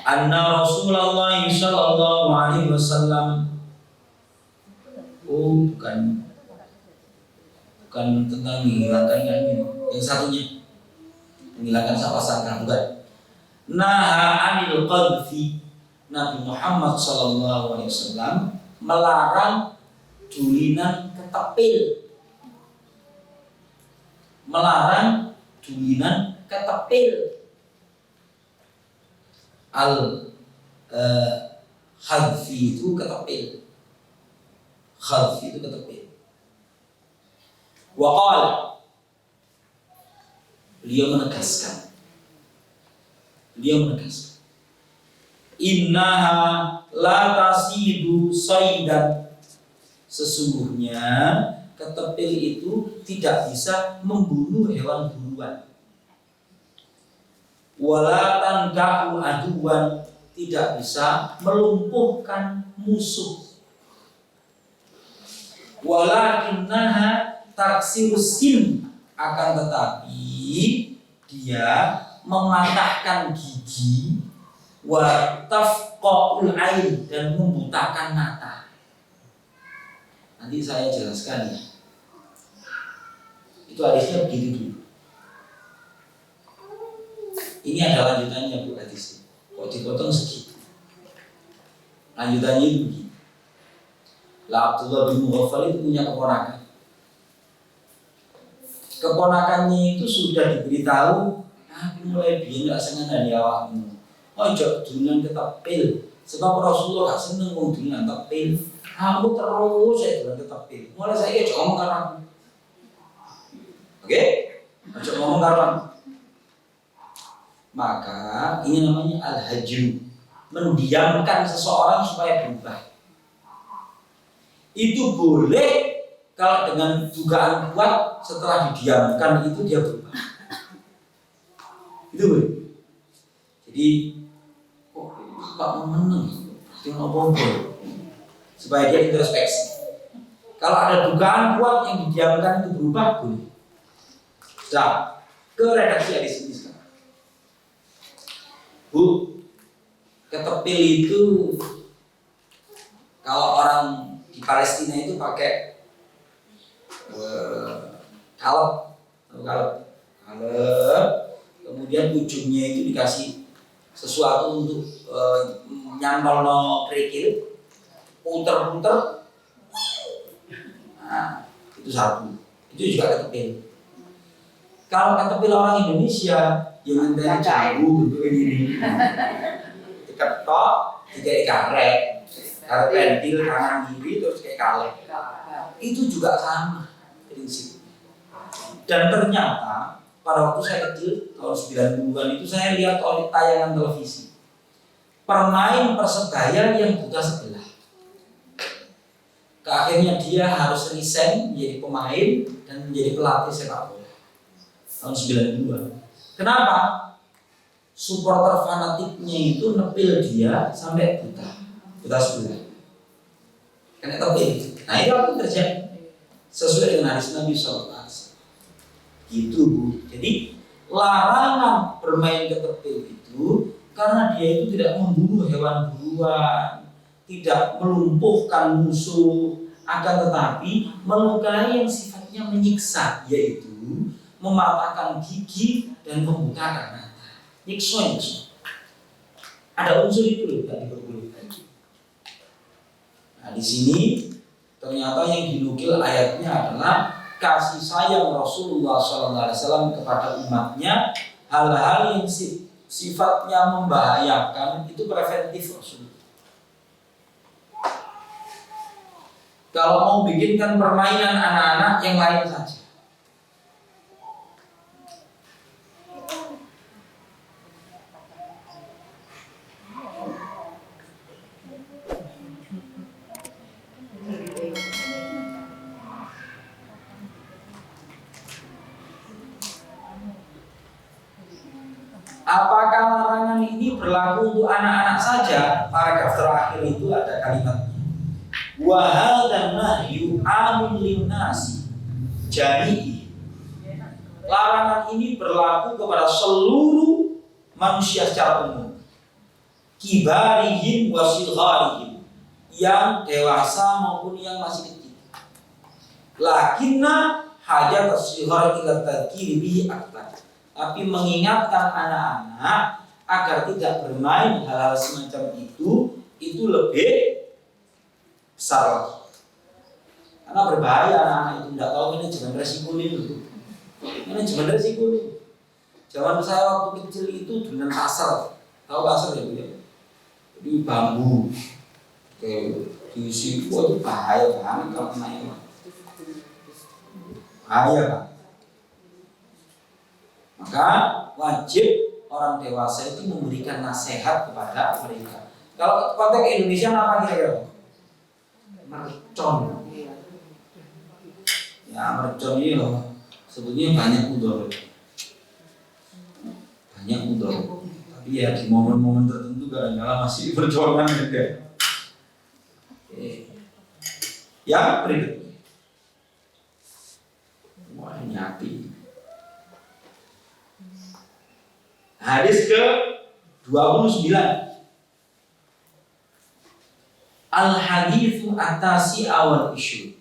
anna Rasulullah sallallahu alaihi wasallam, bukan tentang menghilangkan yang satunya, menghilangkan salah sangka, bukan. Naha anil qadfi, Nabi Muhammad sallallahu alaihi wasallam melarang dulinan ketepil. Melarang dulinan ketepil. Khadfi itu ketepil. Khadfi itu ketepil. Wa qala, beliau menegaskan, innaha la tasidu saydan, sesungguhnya ketepil itu tidak bisa membunuh hewan buruan. Wala tanqa'u aduwan, tidak bisa melumpuhkan musuh. Walakinnaha taksirus sin, akan tetapi dia mematahkan gigi, wa tafqa'ul ain, dan membutakan mata. Nanti saya jelaskan ya. Itu hadisnya begitu dulu. Ini ada lanjutannya Bu hadisnya. Kok dipotong segitu? Lanjutannya itu begini. Lah Abdullah bin Mughaffal itu punya keponakan. Keponakannya itu sudah diberitahu, aku mulai biyen gak seneng dari awakmu. Ojo dulan ketepil, sebab Rasulullah gak seneng wong dulan ketepil. Kamu terus saya dulan ketepil. Mulai saya ojo ngomong karo aku. Oke? Ojo ngomong karo aku. Maka ini namanya al-hajru, mendiamkan seseorang supaya berubah. Itu boleh kalau dengan dugaan kuat, setelah didiamkan itu dia berubah. Itu boleh. Jadi kok Pak meneng, dia ngomong supaya dia introspeksi. Kalau ada dugaan kuat yang didiamkan itu berubah, boleh. Nah, ke redaksi hadis ini sekarang. Bu, ketepil itu kalau orang di Palestina itu pakai kalep, kemudian ujungnya itu dikasih sesuatu untuk nyambal no kerikil, puter-puter. Nah, itu satu. Itu juga ketepil. Kalau ketepil orang Indonesia, yang nanti jambu untuk ini, diketok, dijadi karet pentil kanan kiri terus kayak kaleng. Itu juga sama prinsip. Dan ternyata pada waktu saya kecil tahun 90-an itu saya lihat oleh tayangan televisi permain Persebaya yang buta sebelah. Akhirnya dia harus resign menjadi pemain dan menjadi pelatih sepak bola tahun 92. Kenapa? Supporter fanatiknya itu nepil dia sampai buta sebelah. Karena tepil. Nah itu apa yang terjadi? Sesuai dengan hadis Nabi SAW. Gitu Bu. Jadi larangan bermain ketepil itu karena dia itu tidak membunuh hewan buruan, tidak melumpuhkan musuh, akan tetapi melukai yang sifatnya menyiksa, yaitu mematahkan gigi dan membutakan mata. Nyiksa. Ada unsur itu loh yang diperbolehkan. Nah di sini ternyata yang dinukil ayatnya adalah kasih sayang Rasulullah SAW kepada umatnya, hal-hal yang sifatnya membahayakan itu preventif Rasulullah. Kalau mau bikinkan permainan anak-anak yang lain saja. Apakah larangan ini berlaku untuk anak-anak saja? Paragraf terakhir itu ada kalimatnya. Wa hadzal nahyu amun linnasi jami'i. Larangan ini berlaku kepada seluruh manusia secara umum. Kibarihim wa sigharihim, yang dewasa maupun yang masih kecil. Lakinna hajat as-sighar ila tadhkiri bihi akbar. Tapi mengingatkan anak-anak agar tidak bermain hal-hal semacam itu lebih besar. Karena berbahaya anak-anak itu tidak tahu manajemen resiko itu. Manajemen resiko itu. Zaman saya waktu kecil itu dengan pasar. Tahu pasar ya Bu ya? Di bambu. Diisi itu bahaya banget kalau kena. Bahaya Pak. Maka wajib orang dewasa itu memberikan nasihat kepada mereka. Kalau konteks Indonesia apa kira-kira? Mercon. Ya mercon ini loh. Sebetulnya banyak mudorot. Banyak mudorot. Tapi ya di momen-momen tertentu kadang-kadang masih perjuangan juga. Yang berikutnya. Wah ini api. Hadis ke 29. Al-haditsu at-tasi awal isyu.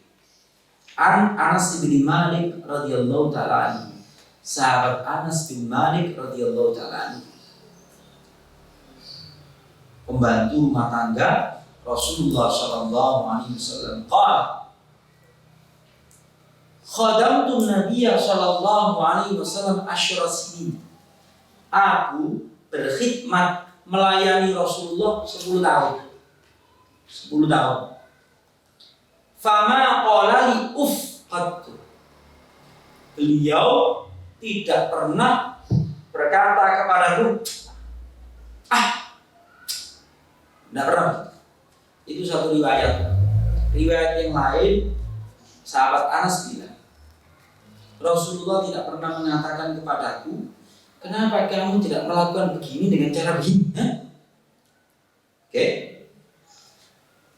An Anas bin Malik radhiyallahu ta'ala anhu. Sahabat Anas bin Malik radhiyallahu ta'ala anhu. Pembantu rumah tangga Rasulullah sallallahu alaihi wasallam. Qala khadamtu Nabiyya sallallahu alaihi wasallam asyra sinin. Aku berkhidmat melayani Rasulullah 10 tahun. 10 tahun. Fama qala li qattu. Beliau tidak pernah berkata kepadaku, tidak pernah. Itu satu riwayat. Riwayat yang lain, sahabat Anas bilang, Rasulullah tidak pernah mengatakan kepadaku, kenapa kamu tidak melakukan begini dengan cara begini? Oke.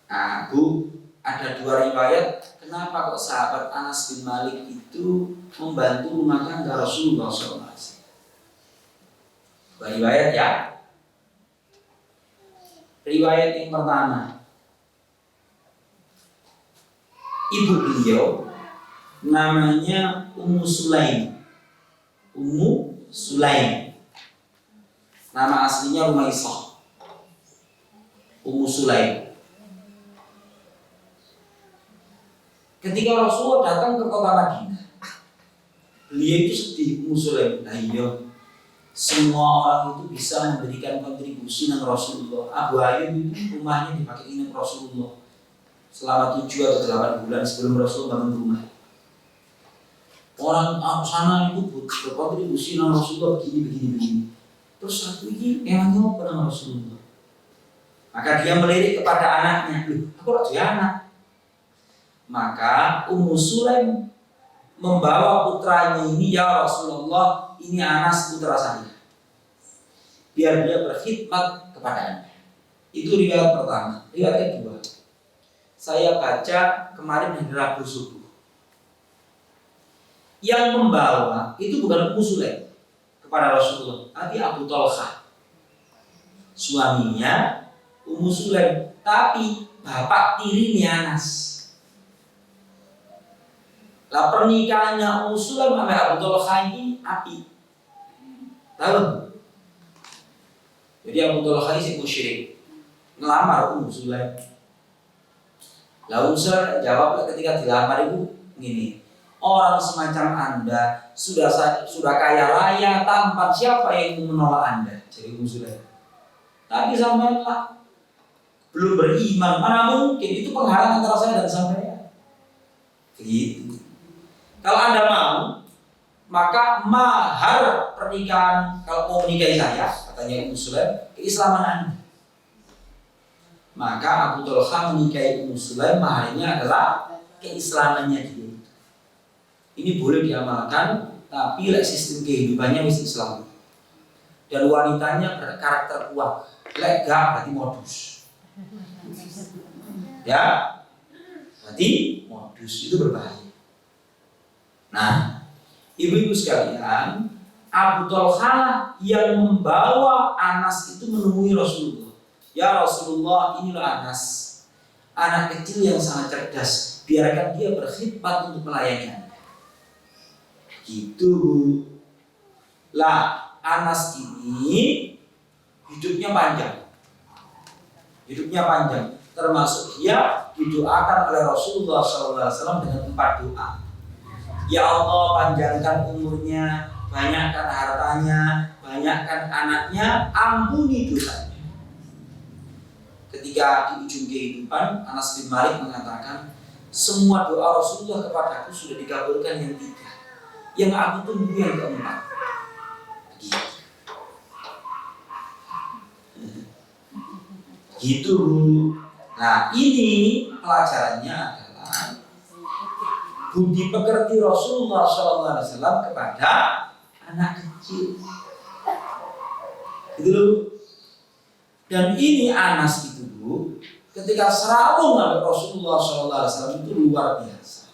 Nah, Bu, ada 2 riwayat. Kenapa kok sahabat Anas bin Malik itu membantu rumah tangga Rasulullah SAW? 2 riwayat ya. Riwayat yang pertama, ibu beliau namanya Ummu Sulaim. Ummu Sulaim. Nama aslinya Rumaisah. Ummu Sulaim. Ketika Rasulullah datang ke kota Madinah, beliau itu sedih. Ummu Sulaim. Nah iya, semua orang itu bisa memberikan kontribusi dengan Rasulullah. Abu Ayyub itu rumahnya dipakai ini Rasulullah selama 7 atau 8 bulan sebelum Rasulullah bangun rumah. Orang sana itu berkontribusi dengan Rasulullah begini. Terus satu ini emangnya apa dengan Rasulullah? Maka dia melirik kepada anaknya, aku harus anak. Maka Ummu Sulaim membawa putranya ini, ya Rasulullah, ini Anas putra saya. Biar dia berkhidmat kepada Anda. Itu riwayat pertama. Riwayat kedua, saya baca kemarin hari Rabu subuh. Yang membawa itu bukan Ummu Sulaim kepada Rasulullah, tapi Abu Thalhah, suaminya Ummu Sulaim, tapi bapak tirinya Anas. Lah pernikahannya Ummu Sulaim sama Abu Thalhah ini api. Tahu? Jadi Abu Thalhah ini musyrik, ngelamar Ummu Sulaim. Lah Ummu Sulaim jawab ketika dilamar itu gini, orang semacam Anda sudah kaya raya, tampan, siapa yang menolak Anda? Jadi Ummu Sulaim. Tapi sampai belum beriman, mana mungkin, itu penghalang antara saya dan sampean. Gitu. Kalau Anda mau, maka mahar pernikahan, kalau mau menikahi saya, katanya Ummu Sulaim, keislaman Anda. Maka Abu Thalhah menikahi Ummu Sulaim, maharnya adalah keislamannya dia. Ini boleh diamalkan, tapi sistem kehidupannya mesti Islam. dan wanitanya berkarakter kuat. Lek gak berarti modus. Ya, berarti modus itu berbahaya. Nah, ibu-ibu sekalian, Abu Thalhah yang membawa Anas itu menemui Rasulullah. Ya Rasulullah, inilah Anas, anak kecil yang sangat cerdas. Biarkan dia berkhidmat untuk melayani Anda. Gitu. Lah, Anas ini hidupnya panjang. Termasuk dia didoakan oleh Rasulullah SAW dengan 4 doa. Ya Allah, panjangkan umurnya, banyakkan hartanya, banyakkan anaknya, ampuni dosanya. Ketika di ujung kehidupan, Anas bin Malik mengatakan, semua doa Rasulullah kepadaku sudah dikabulkan yang 3. Yang aku tunggu yang keempat. Gitu. Nah, ini pelajarannya adalah budi pekerti Rasulullah SAW kepada anak kecil. Gitu loh. Dan ini Anas itu dulu ketika serabung dengan Rasulullah SAW itu luar biasa.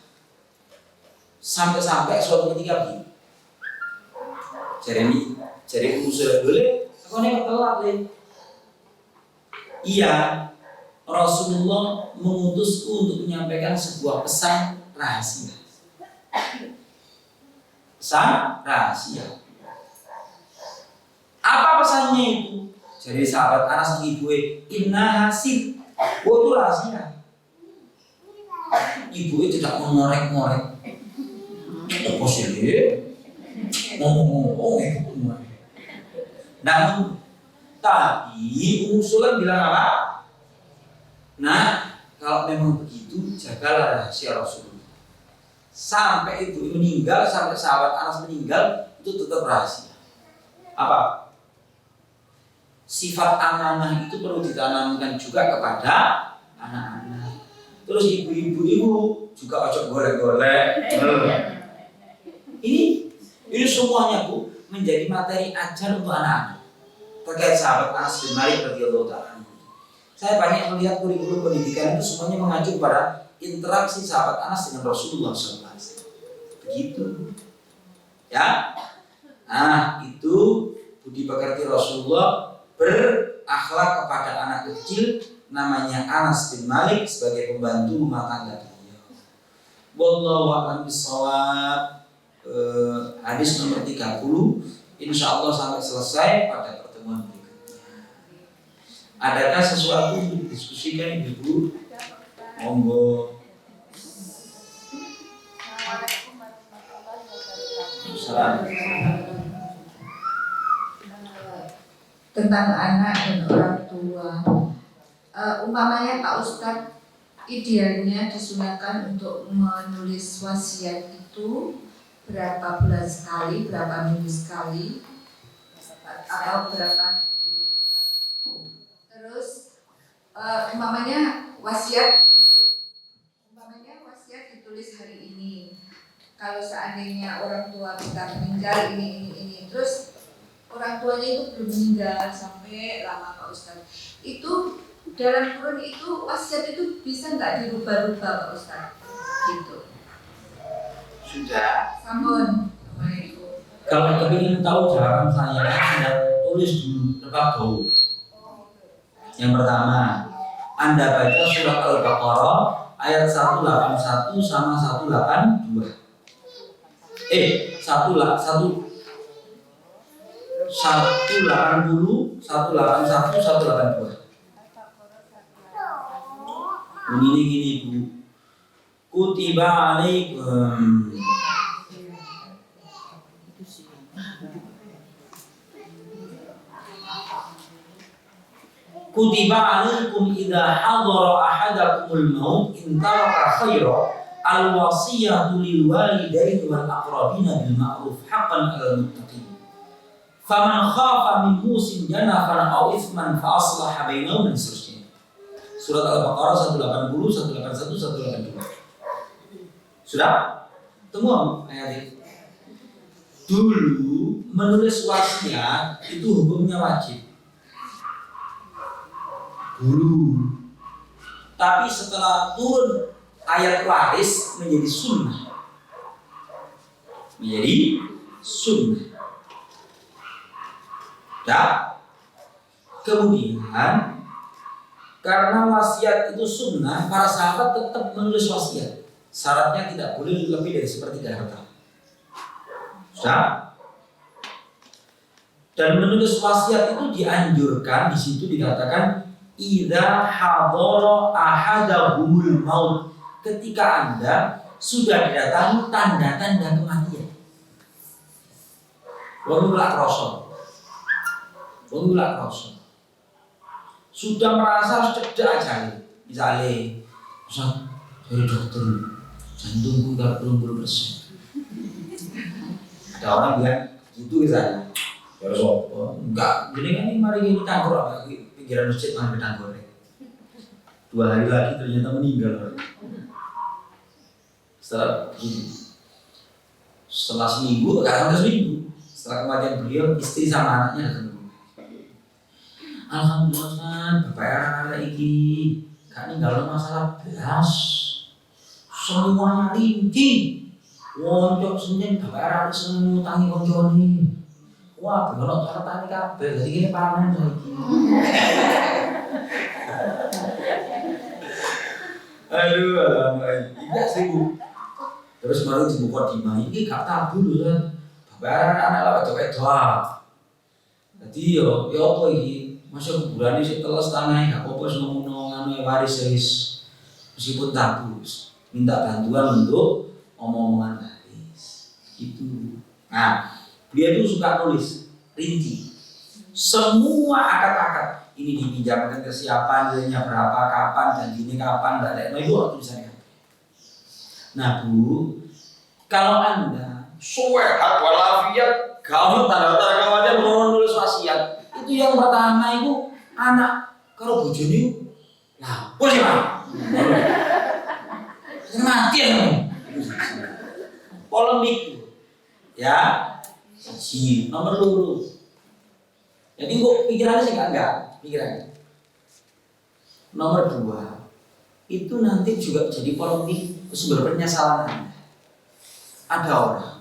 Sampai-sampai suatu ketika begini. Jadi usul boleh, aku nih telat deh. Iya, Rasulullah mengutusku untuk menyampaikan sebuah pesan rahasia. Pesan rahasia. Apa pesannya itu? Jadi sahabat Anas ibu, inna hasil. Oh, itu rahasia. Ibu tidak mengorek-ngorek. Apa sih? Ngomong-ngomong itu. Namun tadi Usulan bilang apa? Nah, kalau memang begitu, jagalah rahasia Rasulullah. Sampai ibu meninggal, sampai sahabat Anas meninggal, itu tetap rahasia. Apa? Sifat amanah itu perlu ditanamkan juga kepada anak-anak. Terus ibu-ibu juga ojo golek-golek. Ini semuanya Bu menjadi materi ajar untuk anak-anak. Terkait sahabat Anas bin Malik radhiyallahu ta'ala. Saya banyak melihat kurikulum pendidikan itu semuanya mengacu pada interaksi sahabat Anas dengan Rasulullah SAW. Begitu. Ya. Nah, itu budi pekerti Rasulullah berakhlak kepada anak kecil namanya Anas bin Malik sebagai pembantu rumah tangga beliau. Wallahu a'lam bishawab. Hadis nomor 30 insyaallah sampai selesai pada pertemuan berikutnya. Adakah sesuatu untuk didiskusikan Ibu? Monggo. Tentang anak dan orang tua. Umpamanya Pak Ustadz, idealnya disunahkan untuk menulis wasiat itu berapa bulan sekali, berapa minggu sekali, atau berapa itu Ustadz. Terus umpamanya wasiat ditulis hari ini. Kalau seandainya orang tua kita meninggal ini, terus orang tuanya itu belum meninggal sampai lama Pak Ustadz. Itu dalam kurun itu wasiat itu bisa nggak dirubah-rubah Pak Ustadz? Gitu. Sudah. Sampun. Kalau ingin tahu jawaban saya, Anda tulis dulu lebak gaul. Yang pertama, Anda baca surat Al-Baqarah ayat 181 sama 182. 180, 181, 182. Bunyinya gini Bu. Kutiba alaikum. Kutiba alaikum idza hadara ahadakumul maut in taraka khaira al-wasiyatu lil walidaini wal aqrabina bil ma'ruf haqqan 'alal muttaqin. Faman khafa min musin janafan aw ithman fa aslaha bainahum dan seterusnya. Surat Al-Baqarah 180, 181, 182. Sudah? Temu ayat itu. Dulu menulis wasiat itu hukumnya wajib. Dulu. Tapi setelah turun ayat waris menjadi sunnah. Menjadi sunnah. Ya. Kemudian karena wasiat itu sunnah, para sahabat tetap menulis wasiat. Syaratnya tidak boleh lebih dari sepertiga harta. Sudah? Dan menulis wasiat itu dianjurkan, di situ dikatakan idza hadara ahadahumul maut, ketika Anda sudah didatangi tanda-tanda kematian. Wong ulak rasa. Sudah merasa harus cedak aja. Misalnya, dari dokter jantungku kalau 20%. Ada orang bilang gitu misalnya. Ya sopo? Enggak, jadi kan ini mari ini kanker apa? Pikiran masjid mana kanker? 2 hari lagi ternyata meninggal. Setelah seminggu, enggak sampai seminggu. Setelah kematian beliau, istri sama anaknya datang. Alhamdulillah, bapak era iki gak ninggal masalah belas. Semuanya rinci. Wonco Senin bapak era seneng ngutangi koncone. Wah, bener catetane kabeh. Dadi kene panen saiki. Aduh, iya sih Bu. Terus baru dibuka di mana? Ini gak tabu loh kan. Bapak anak lah wedok-wedok. Jadi yo apa iki? Masa kuburan ini teles tanahnya gak apa-apa semono nganu waris wis. Meskipun tabu, minta bantuan untuk omong-omongan waris. Gitu. Nah, dia itu suka nulis rinci. Semua akad-akad ini dipinjamkan ke siapa, nilainya berapa, kapan, janjinya kapan, enggak ada. Nah, itu orang tulisannya. Nah, Bu, kalau Anda sehat walafiat, kamu tanda-tanda kematian mau nulis wasiat, itu yang pertama itu anak kalau bojone nah, bos ya mati ya polemik ya si nomor luru. Jadi kok pikirannya sih enggak pikirannya. Nomor 2 itu nanti juga jadi polemik sumber penyesalan Anda. Ada orang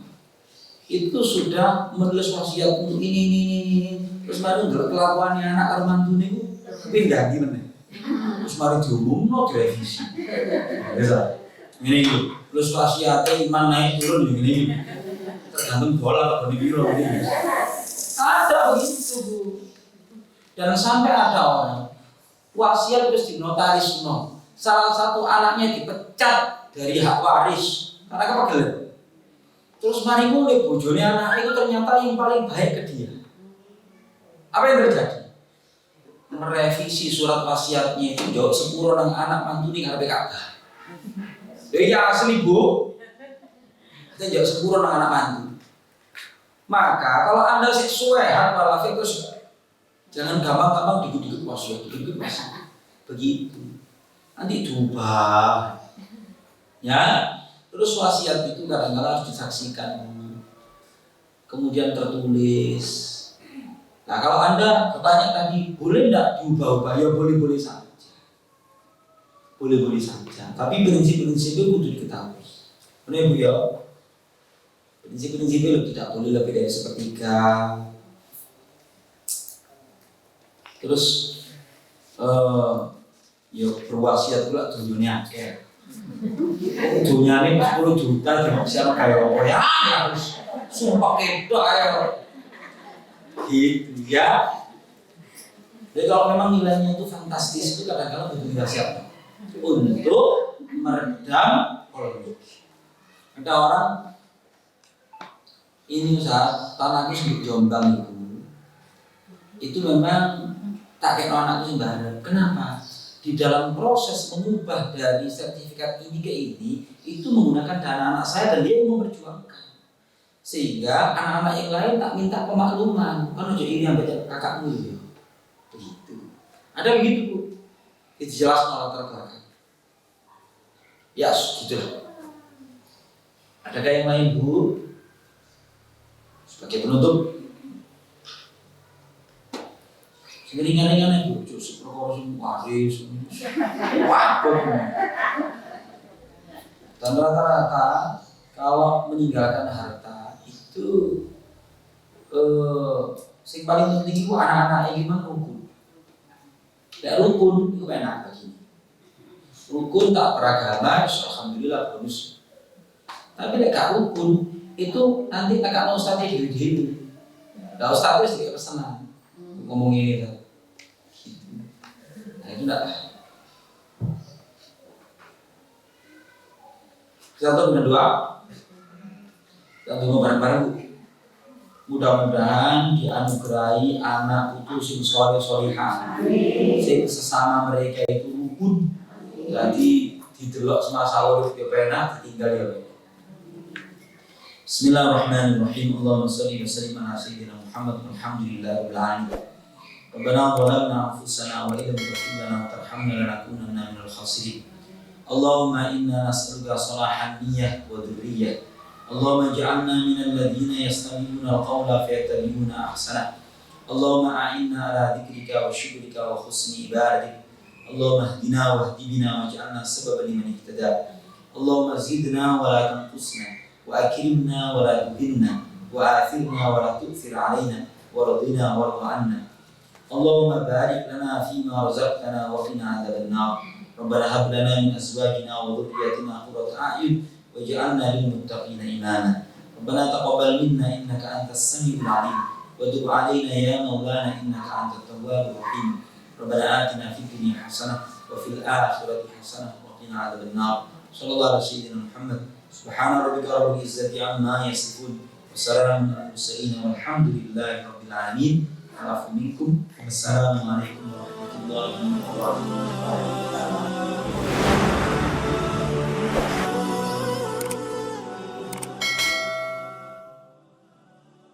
itu sudah menulis wasiat untuk ini terus mari ndelok kelakuannya anak karo mantune iku pindah gimana. Terus mari diumumno direvisi. Bisa. Ngene iki, terus wasiate iman naik turun ngene iki. Tergantung bola apa biro ini. Ada begitu, Bu. Dan sampai ada orang wasiat terus dinotarisno. Salah satu anaknya dipecat dari hak waris karena kepegel. Terus mari mulai bojone anak itu ternyata yang paling baik ke dia. Apa yang terjadi? Merevisi surat wasiatnya itu jauh sepuro nang anak mantu ning ngarepe Ka'bah. Ya asli Bu. Kita jauh sepuro nang anak mantu. Maka kalau Anda sesuai hal terus jangan gampang-gampang dikit-dikit wasiat, dikit wasiat. Begitu. Nanti diubah. Ya. Terus wasiat itu kadang-kadang harus disaksikan, kemudian tertulis. Nah kalau Anda bertanya tadi, boleh tidak diubah-ubah? Ya boleh-boleh saja. Boleh-boleh saja. Tapi prinsip-prinsipnya kudu diketahui. Benar Bu ya? Prinsip-prinsipnya tidak boleh lebih dari sepertiga. Terus, berwasiat pula dunia akeh. Dunia ini 10 juta siapa kayak apa ya harus sumpah kedok ya gitu ya. Jadi kalau memang nilainya itu fantastis itu kadang-kadang butuh wasiat untuk meredam polemik. Ada orang ini Ustaz, tanahku di Jombang itu memang tak kayak anakku sembarang. Kenapa? Di dalam proses mengubah dari sertifikat ini ke ini itu menggunakan dana anak saya dan dia yang memperjuangkan sehingga anak-anak yang lain tak minta pemakluman kan udah ini yang baca kakakmu ya begitu ada begitu Bu itu jelas latar belakang ya gitu adakah yang lain Bu Sebagai penutup, ringan-ringan itu, cukup perkara waris, wabah. Dan rata-rata kalau meninggalkan harta itu, sing paling penting itu anak-anak yang gimana rukun. Ya rukun itu enak begini. Rukun tak beragama, alhamdulillah bonus. Tapi gak rukun itu nanti agak ustadz dewi-dewi. Gak ustadz itu juga pesanan ngomong ini kan. Nah itu enggak. Satu dan dua, kita tunggu bareng-bareng. Mudah-mudahan dianugerahi anak putu sing soleh-solehah, sing sesama mereka itu rukun. Jadi didelok semasa urip yo penak, ditinggal yo. Bismillahirrahmanirrahim. Allahumma shalli wa sallim ala sayyidina Muhammad walhamdulillahirabbil alamin. Rabbana zalamna anfusana wa illam taghfir lana wa tarhamna lanakunanna minal khasirin. Allahumma inna nas'aluka salahan niyyah wa dhurriyyah. Allahumma ij'alna minal ladzina yastami'una al-qawla fayattabi'una ahsana. Allahumma a'inna ala dzikrika wa syukrika wa husni ibadatik. Allahumma hdina wa hdi bina waj'alna sababan liman ihtada. Allahumma zidna wa la tanqusna wa akrimna wa la tuhinna wa athirna wa la tu'thir alaina wa radina warḍa 'anna. Allahumma barik lana fima razaqtana wa qina 'adzaban nar. Rabbana hab lana min azwajina wa dhurriyyatina qurrata a'yun waj'alna lil muttaqina imama. Rabbana taqabbal minna innaka antas samiul 'alim wa tub 'alaina ya maulana innaka antat tawwabur rahim. Rabbana atina fid dunya hasanah wa fil akhirati hasanah wa qina 'adzaban nar. Sallallahu alaihi sayyidina Muhammad. Subhana rabbika rabbil izzati amma yasifun wa salamun alal mursalin walhamdulillahi rabbil alamin. Assalamualaikum warahmatullahi wabarakatuh.